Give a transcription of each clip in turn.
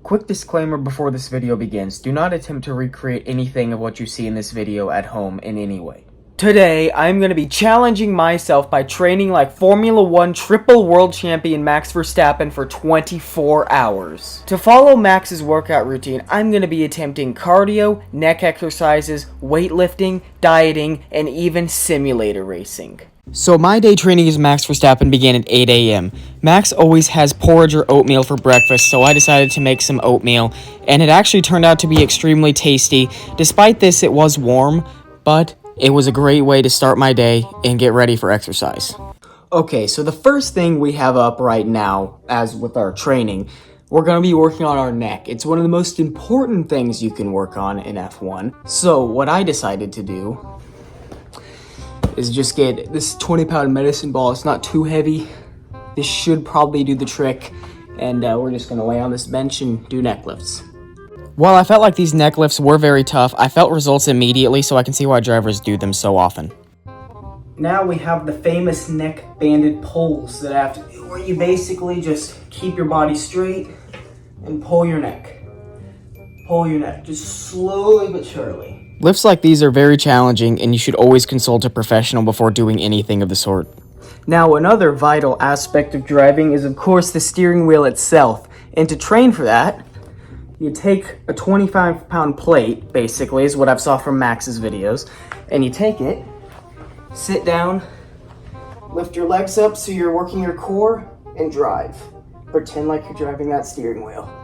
Quick disclaimer before this video begins, do not attempt to recreate anything of what you see in this video at home in any way. Today, I'm going to be challenging myself by training like Formula 1 triple world champion Max Verstappen for 24 hours. To follow Max's workout routine, I'm going to be attempting cardio, neck exercises, weightlifting, dieting, and even simulator racing. So my day training as Max Verstappen began at 8 a.m. Max always has porridge or oatmeal for breakfast, so I decided to make some oatmeal, and it actually turned out to be extremely tasty. Despite this, it was warm, but it was a great way to start my day and get ready for exercise. Okay, so the first thing we have up right now, as with our training, we're going to be working on our neck. It's one of the most important things you can work on in F1. So what I decided to do is just get this 20-pound medicine ball. It's not too heavy. This should probably do the trick. And we're just going to lay on this bench and do neck lifts. While I felt like these neck lifts were very tough, I felt results immediately, so I can see why drivers do them so often. Now we have the famous neck banded pulls that I have to do, where you basically just keep your body straight and pull your neck. Pull your neck, just slowly but surely. Lifts like these are very challenging, and you should always consult a professional before doing anything of the sort. Now, another vital aspect of driving is, of course, the steering wheel itself. And to train for that, you take a 25-pound plate, basically, is what I've saw from Max's videos, and you take it, sit down, lift your legs up so you're working your core, and drive. Pretend like you're driving that steering wheel.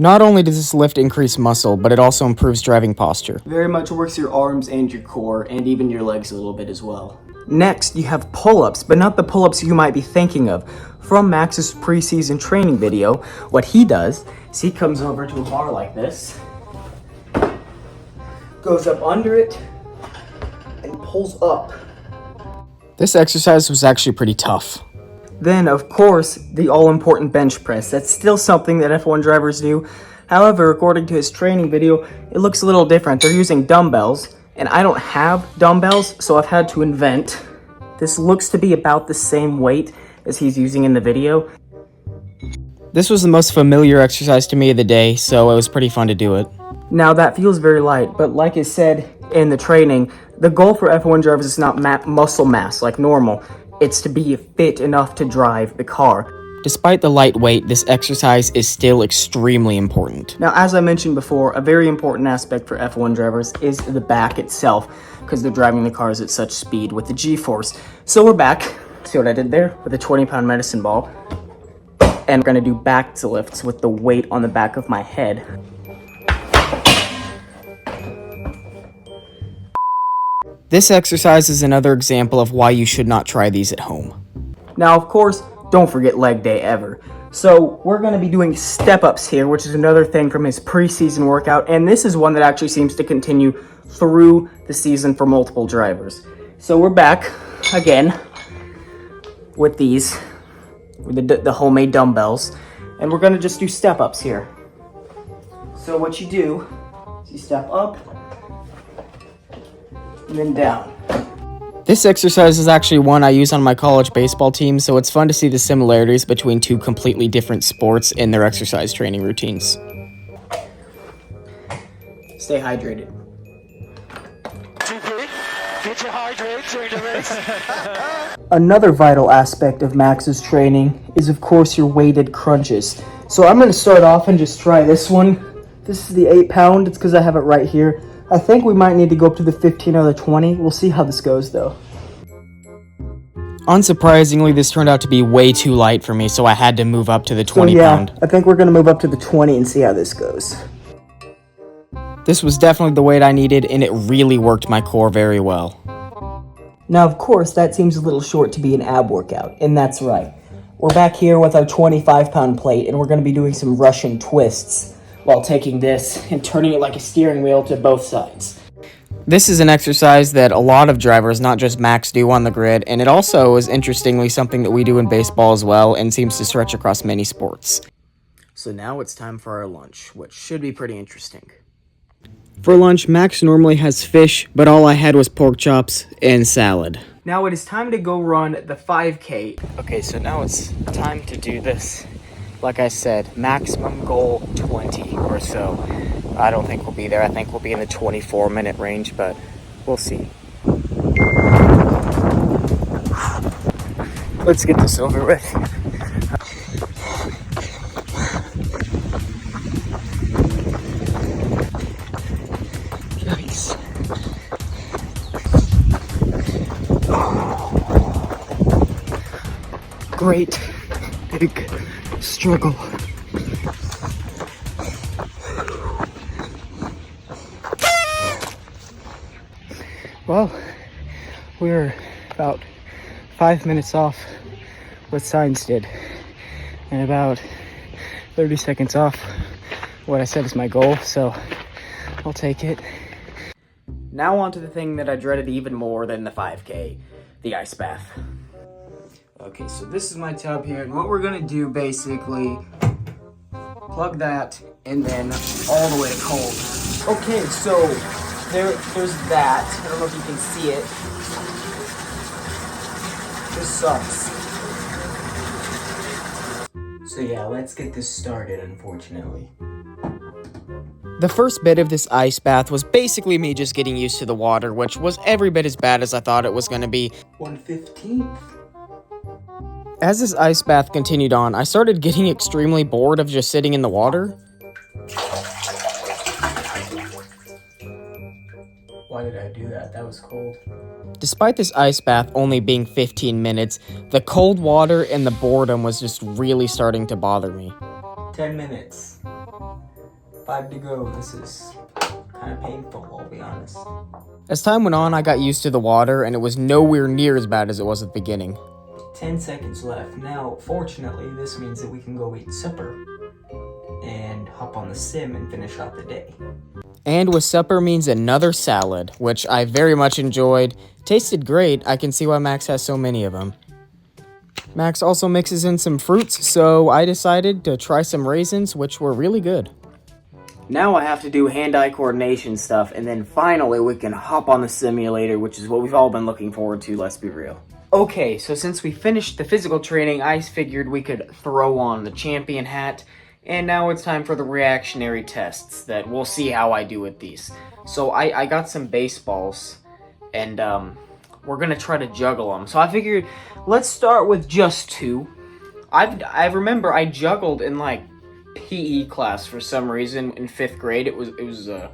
Not only does this lift increase muscle, but it also improves driving posture. Very much works your arms and your core, and even your legs a little bit as well. Next, you have pull-ups, but not the pull-ups you might be thinking of. From Max's preseason training video, what he does is he comes over to a bar like this, goes up under it, and pulls up. This exercise was actually pretty tough. Then, of course, the all-important bench press. That's still something that F1 drivers do. However, according to his training video, it looks a little different. They're using dumbbells, and I don't have dumbbells, so I've had to invent. This looks to be about the same weight as he's using in the video. This was the most familiar exercise to me of the day, so it was pretty fun to do it. Now, that feels very light, but like I said in the training, the goal for F1 drivers is not muscle mass like normal. It's to be fit enough to drive the car. Despite the light weight, this exercise is still extremely important. Now, as I mentioned before, a very important aspect for F1 drivers is the back itself, because they're driving the cars at such speed with the G-force. So we're back. See what I did there? With a 20-pound medicine ball. And we're going to do back lifts with the weight on the back of my head. This exercise is another example of why you should not try these at home. Now, of course, don't forget leg day ever. So we're going to be doing step-ups here, which is another thing from his preseason workout. And this is one that actually seems to continue through the season for multiple drivers. So we're back again with these, with the homemade dumbbells. And we're going to just do step-ups here. So what you do is you step up and then down. This exercise is actually one I use on my college baseball team, so it's fun to see the similarities between two completely different sports in their exercise training routines. Stay hydrated. Get you hydrated during the race. Another vital aspect of Max's training is, of course, your weighted crunches. So I'm going to start off and just try this one. This is the 8-pound. It's because I have it right here. I think we might need to go up to the 15 or the 20. We'll see how this goes, though. Unsurprisingly, this turned out to be way too light for me, so I had to move up to the 20-pound. I think we're going to move up to the 20 and see how this goes. This was definitely the weight I needed, and it really worked my core very well. Now, of course, that seems a little short to be an ab workout, and that's right. We're back here with our 25-pound plate, and we're going to be doing some Russian twists while taking this and turning it like a steering wheel to both sides. This is an exercise that a lot of drivers, not just Max, do on the grid, and it also is interestingly something that we do in baseball as well and seems to stretch across many sports. So now it's time for our lunch, which should be pretty interesting. For lunch, Max normally has fish, but all I had was pork chops and salad. Now it is time to go run the 5K. Okay, so now it's time to do this Like I said, maximum goal 20 or so. I don't think we'll be there. I think we'll be in the 24-minute range, but we'll see. Let's get this over with. Yikes. Great big struggle. Well, we're about 5 minutes off what Signs did, and about 30 seconds off what I said is my goal, so I'll take it. Now on to the thing that I dreaded even more than the 5K, the ice bath. Okay, so this is my tub here, and what we're gonna do basically, plug that, and then all the way to cold. Okay, so there's that. I don't know if you can see it. This sucks. So yeah, let's get this started, unfortunately. The first bit of this ice bath was basically me just getting used to the water, which was every bit as bad as I thought it was going to be. 1/15. As this ice bath continued on, I started getting extremely bored of just sitting in the water. Why did I do that? That was cold. Despite this ice bath only being 15 minutes, the cold water and the boredom was just really starting to bother me. 10 minutes. 5 to go. This is kind of painful, I'll be honest. As time went on, I got used to the water, and it was nowhere near as bad as it was at the beginning. 10 seconds left. Now, fortunately, this means that we can go eat supper and hop on the sim and finish out the day. And with supper means another salad, which I very much enjoyed. Tasted great. I can see why Max has so many of them. Max also mixes in some fruits, so I decided to try some raisins, which were really good. Now I have to do hand-eye coordination stuff, and then finally we can hop on the simulator, which is what we've all been looking forward to, let's be real. Okay, so since we finished the physical training, I figured we could throw on the champion hat, and now it's time for the reactionary tests that we'll see how I do with these. So I got some baseballs, and we're gonna try to juggle them. So I figured, let's start with just 2. I remember I juggled in like PE class for some reason in 5th grade. It was a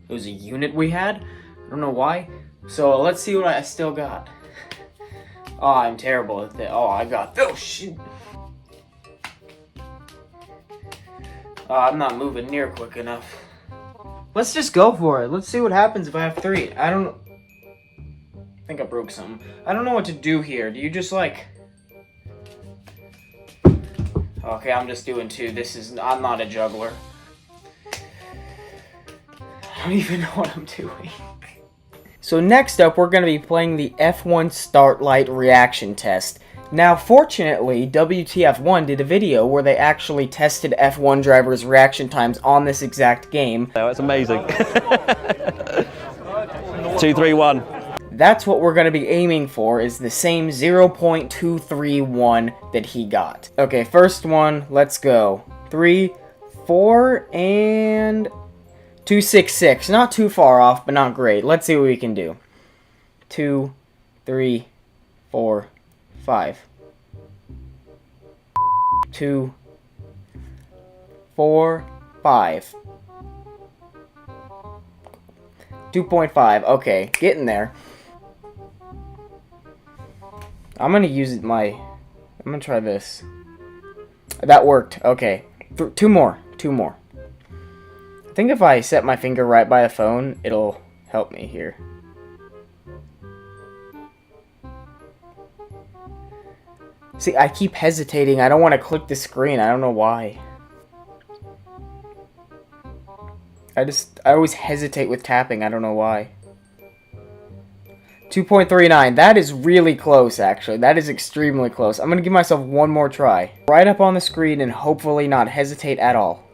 unit we had. I don't know why. So let's see what I still got. Oh, I'm terrible at that. Oh, I got oh shit. Oh, I'm not moving near quick enough. Let's just go for it. Let's see what happens if I have 3. I think I broke something. I don't know what to do here. Do you just like... Okay, I'm just doing 2. I'm not a juggler. I don't even know what I'm doing. So next up, we're going to be playing the F1 Start Light Reaction Test. Now, fortunately, WTF1 did a video where they actually tested F1 drivers' reaction times on this exact game. Oh, that's amazing. 2, 3, 1. That's what we're going to be aiming for, is the same 0.231 that he got. Okay, first one, let's go. 3, 4, and 266. Not too far off, but not great. Let's see what we can do. 2, 3, 4, 5. 2, 4, 5. 2.5. Okay, getting there. I'm gonna use I'm gonna try this. That worked. Okay. 2 more. 2 more. I think if I set my finger right by the phone, it'll help me here. See, I keep hesitating. I don't want to click the screen. I don't know why. I always hesitate with tapping. I don't know why. 2.39. That is really close, actually. That is extremely close. I'm going to give myself one more try. Right up on the screen and hopefully not hesitate at all.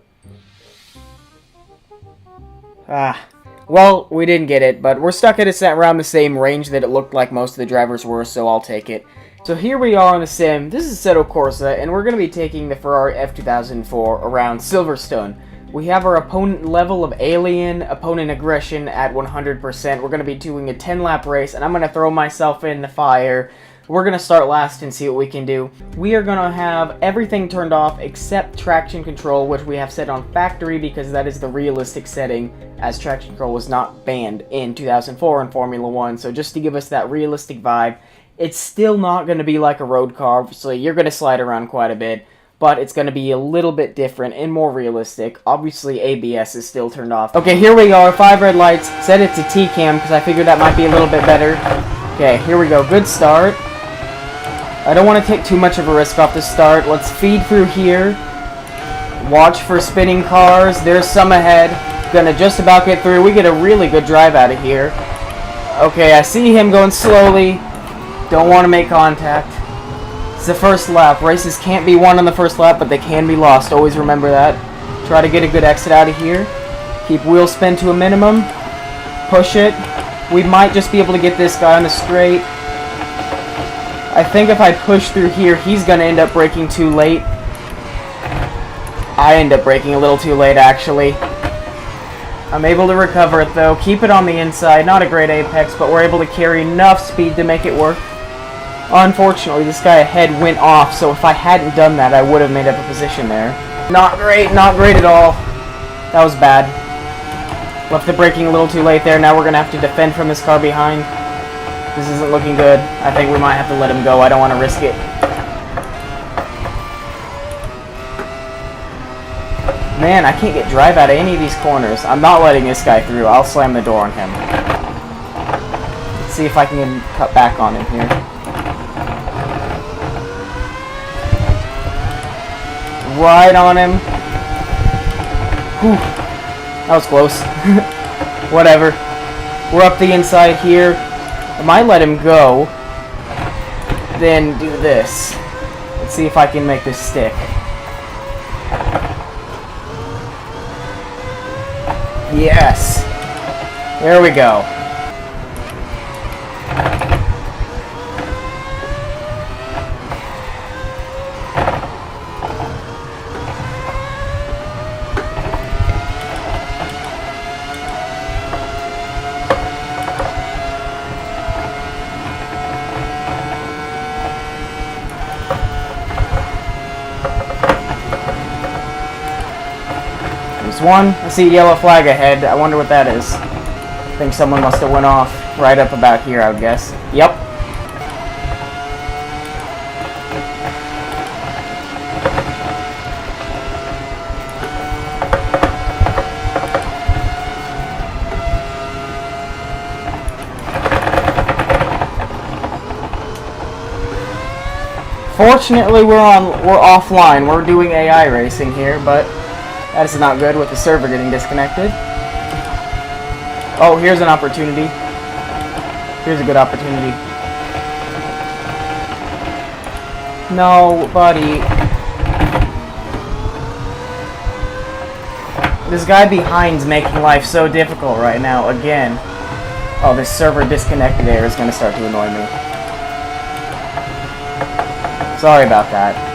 Well, we didn't get it, but we're stuck at around the same range that it looked like most of the drivers were, so I'll take it. So here we are on the sim. This is Seto Corsa, and we're going to be taking the Ferrari F2004 around Silverstone. We have our opponent level of alien, opponent aggression at 100%. We're going to be doing a 10-lap race, and I'm going to throw myself in the fire. We're going to start last and see what we can do. We are going to have everything turned off except traction control, which we have set on factory because that is the realistic setting, as traction control was not banned in 2004 in Formula 1. So just to give us that realistic vibe, it's still not going to be like a road car, obviously. You're going to slide around quite a bit, but it's going to be a little bit different and more realistic. Obviously, ABS is still turned off. Okay, here we are. 5 red lights. Set it to T-cam because I figured that might be a little bit better. Okay, here we go. Good start. I don't want to take too much of a risk off the start. Let's feed through here. Watch for spinning cars. There's some ahead. Gonna just about get through. We get a really good drive out of here. Okay, I see him going slowly. Don't want to make contact. It's the first lap. Races can't be won on the first lap, but they can be lost. Always remember that. Try to get a good exit out of here. Keep wheel spin to a minimum. Push it. We might just be able to get this guy on the straight. I think if I push through here, he's going to end up braking too late. I end up braking a little too late, actually. I'm able to recover it, though. Keep it on the inside. Not a great apex, but we're able to carry enough speed to make it work. Unfortunately, this guy ahead went off, so if I hadn't done that, I would have made up a position there. Not great at all. That was bad. Left the braking a little too late there. Now we're going to have to defend from this car behind. This isn't looking good. I think we might have to let him go. I don't want to risk it. Man, I can't get drive out of any of these corners. I'm not letting this guy through. I'll slam the door on him. Let's see if I can cut back on him here. Right on him. Whew. That was close. Whatever. We're up the inside here. I might let him go. Then do this. Let's see if I can make this stick. Yes. There we go. One. I see a yellow flag ahead. I wonder what that is. I think someone must have went off right up about here, I would guess. Yep. Fortunately, we're offline. We're doing AI racing here, but that is not good with the server getting disconnected. Oh, here's an opportunity. Here's a good opportunity. No, buddy. This guy behind's making life so difficult right now, again. Oh, this server disconnected there is going to start to annoy me. Sorry about that.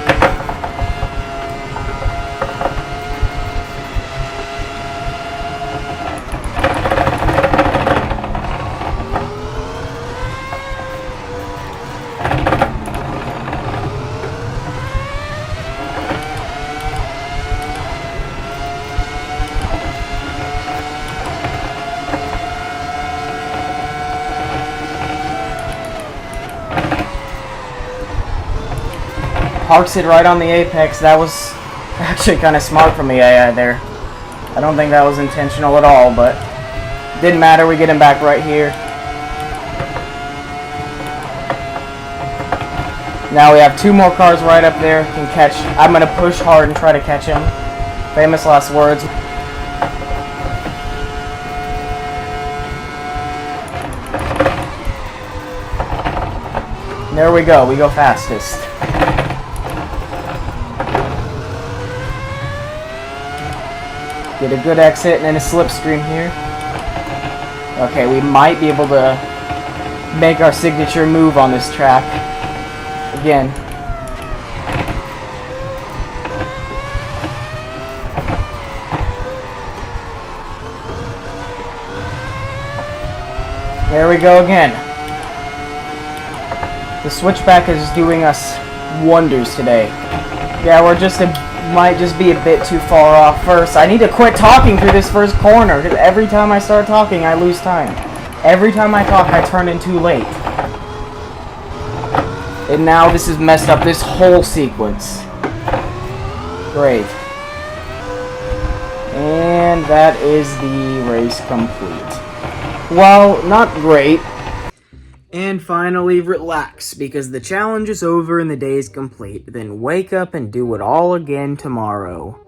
Parks it right on the apex. That was actually kind of smart from the AI there. I don't think that was intentional at all, but didn't matter. We get him back right here. Now we have 2 more cars right up there. Can catch. I'm going to push hard and try to catch him. Famous last words. There we go. We go fastest. Get a good exit and then a slipstream here. Okay, we might be able to make our signature move on this track. again. There we go again. The switchback is doing us wonders today. Yeah, might just be a bit too far off first. I need to quit talking through this first corner, because every time I start talking, I lose time. Every time I talk, I turn in too late. And now this has messed up this whole sequence. Great. And that is the race complete. Well, not great. And finally, relax, because the challenge is over and the day is complete. Then wake up and do it all again tomorrow.